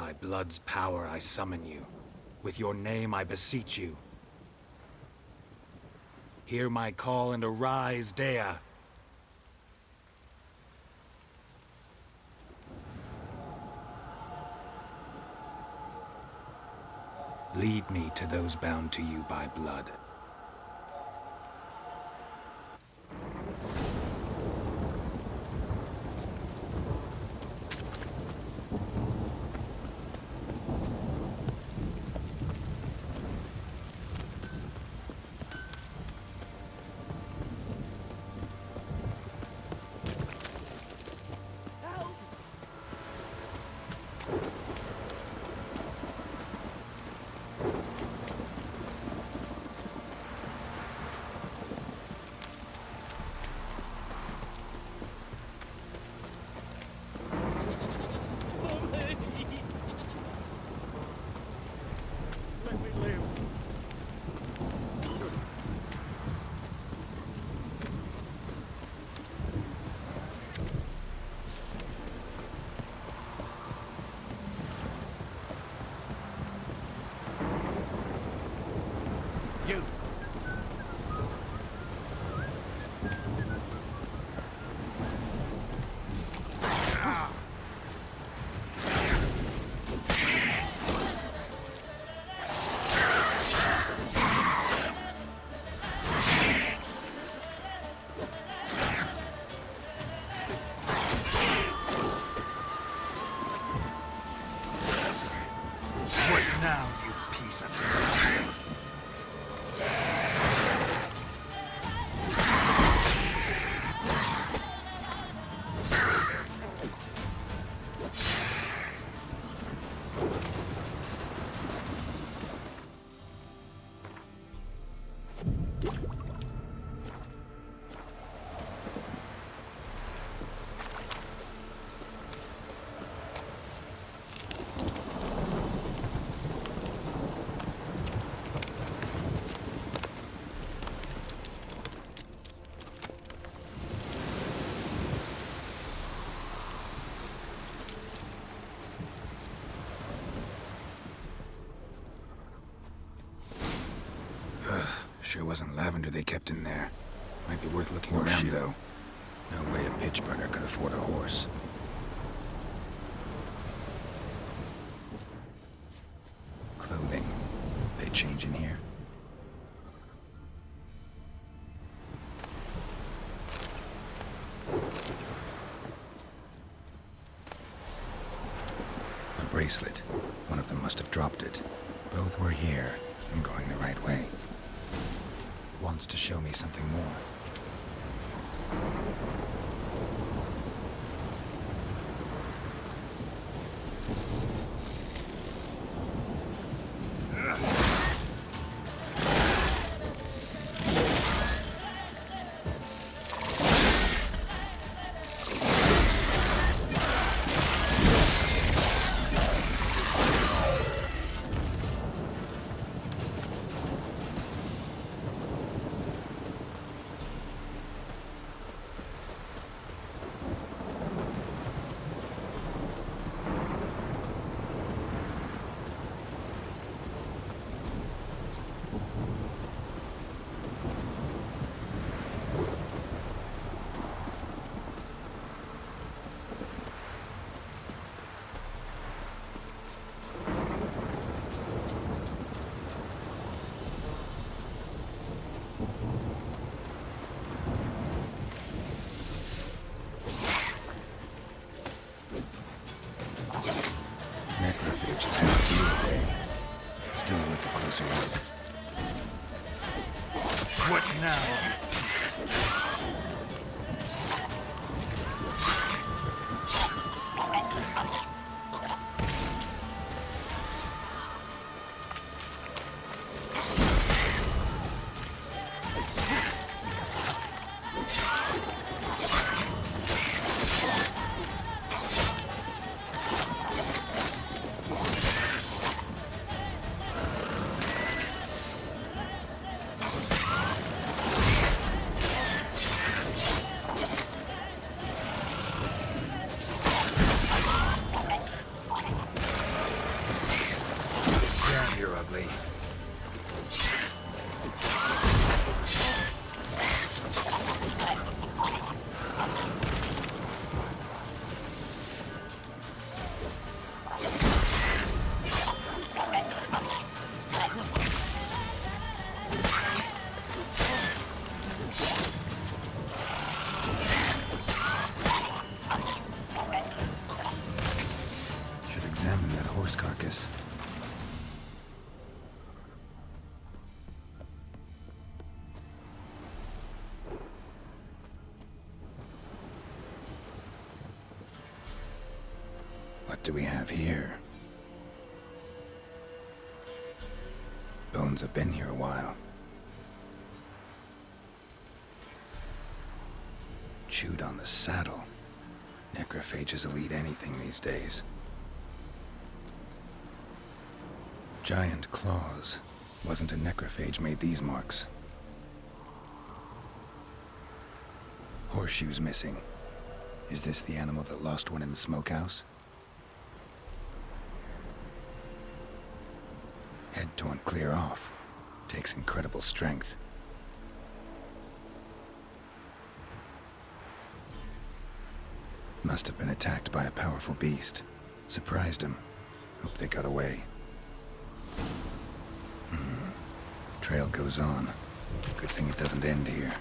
By blood's power I summon you. With your name I beseech you. Hear my call and arise, Dea. Lead me to those bound to you by blood. Now, you piece of... Sure wasn't lavender they kept in there. Might be worth looking around, though. No way a pitch burner could afford a horse. Clothing. They change in here? A bracelet. One of them must have dropped it. Both were here. I'm going the right way. Wants to show me something more. Necrophages have a field day. Still worth a closer look. What now? quietly. Should examine that horse carcass. What do we have here? Bones have been here a while. Chewed on the saddle. Necrophages will eat anything these days. Giant claws. Wasn't a necrophage made these marks. Horseshoes missing. Is this the animal that lost one in the smokehouse? Head torn clear off. Takes incredible strength. Must have been attacked by a powerful beast. Surprised him. Hope they got away. Trail goes on. Good thing it doesn't end here.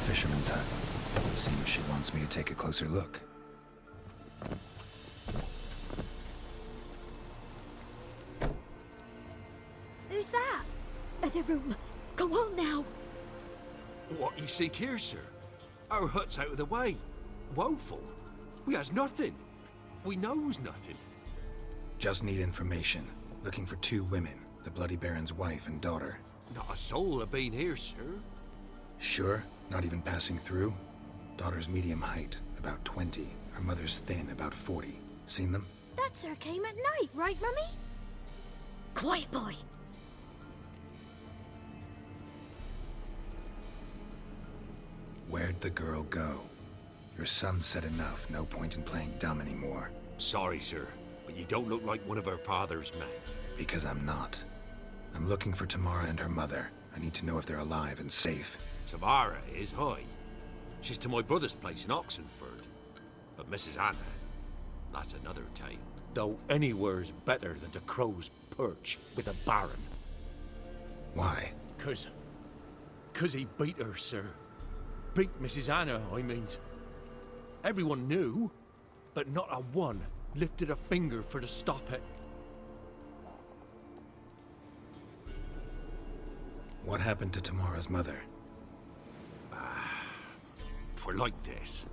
Fisherman's hut. Seems she wants me to take a closer look. Who's that? Other room. Go on now. What you seek here, sir? Our hut's out of the way. Woeful. We has nothing. We knows nothing. Just need information. Looking for 2 women. The Bloody Baron's wife and daughter. Not a soul have been here, sir. Sure? Not even passing through? Daughter's medium height, about 20. Her mother's thin, about 40. Seen them? That sir came at night, right, Mummy? Quiet, boy. Where'd the girl go? Your son said enough. No point in playing dumb anymore. Sorry, sir, but you don't look like one of our father's men. Because I'm not. I'm looking for Tamara and her mother. I need to know if they're alive and safe. Tamara is high. She's to my brother's place in Oxenford. But Mrs. Anna, that's another tale. Though anywhere's better than to Crow's Perch with a baron. Why? 'Cause he beat her, sir. Beat Mrs. Anna, I mean. Everyone knew, but not a one lifted a finger for to stop it. What happened to Tamara's mother? 'Twere like this.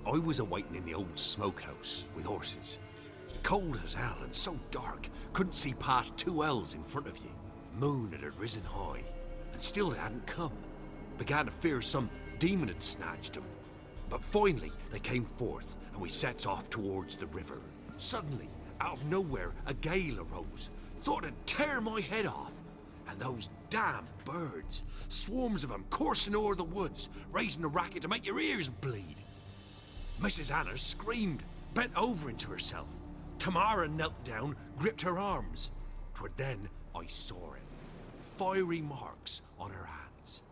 I was awaiting in the old smokehouse with horses. Cold as hell and so dark, couldn't see past 2 ells in front of you. Moon had risen high, and still they hadn't come. Began to fear some demon had snatched them. But finally they came forth, and we sets off towards the river. Suddenly, out of nowhere, a gale arose. Thought it'd tear my head off. And those damn birds, swarms of them coursing o'er the woods, raising a racket to make your ears bleed. Mrs. Anna screamed, bent over into herself. Tamara knelt down, gripped her arms. 'Twere then I saw it. Fiery marks on her hands.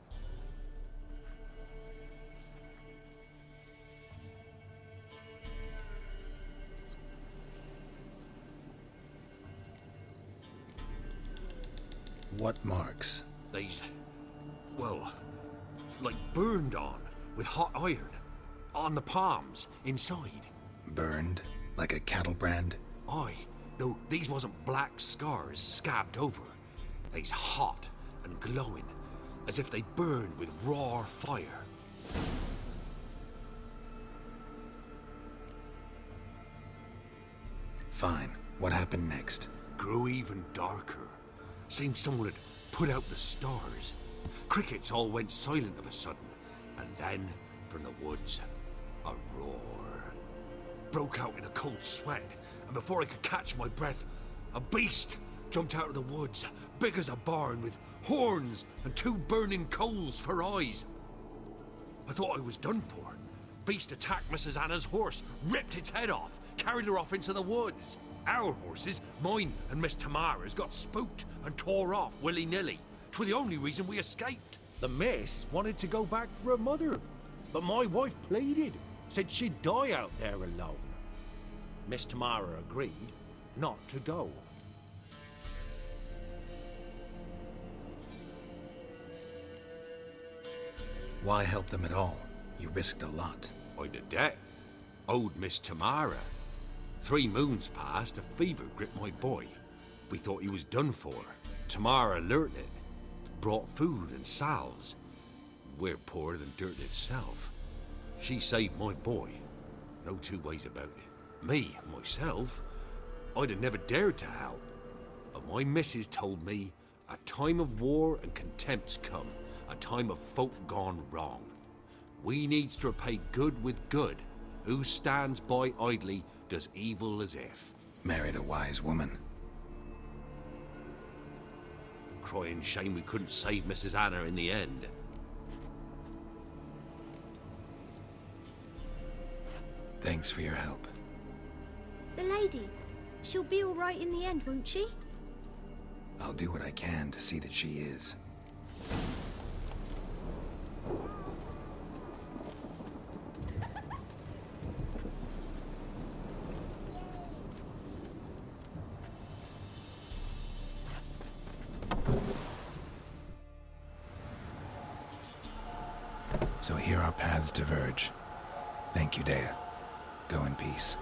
What marks? They's, well, like burned on with hot iron. On the palms, inside. Burned? Like a cattle brand? Aye, though these wasn't black scars scabbed over. They's hot and glowing, as if they burned with raw fire. Fine. What happened next? Grew even darker. Seemed someone had put out the stars. Crickets all went silent of a sudden, and then, from the woods, a roar. Broke out in a cold sweat, and before I could catch my breath, a beast jumped out of the woods, big as a barn, with horns and 2 burning coals for eyes. I thought I was done for. Beast attacked Mrs. Anna's horse, ripped its head off, carried her off into the woods. Our horses, mine and Miss Tamara's, got spooked and tore off willy-nilly. 'Twere the only reason we escaped. The miss wanted to go back for her mother, but my wife pleaded, said she'd die out there alone. Miss Tamara agreed not to go. Why help them at all? You risked a lot. I'd a debt. Owed Miss Tamara. 3 moons passed, a fever gripped my boy. We thought he was done for. Tamara learnt it. Brought food and salves. We're poorer than dirt itself. She saved my boy. No 2 ways about it. Me, myself, I'd have never dared to help. But my missus told me a time of war and contempt's come. A time of folk gone wrong. We needs to repay good with good. Who stands by idly does evil as if. Married a wise woman. Crying shame we couldn't save Mrs. Anna in the end. Thanks for your help. The lady. She'll be all right in the end, won't she? I'll do what I can to see that she is. So here our paths diverge. Thank you, Dea. Go in peace.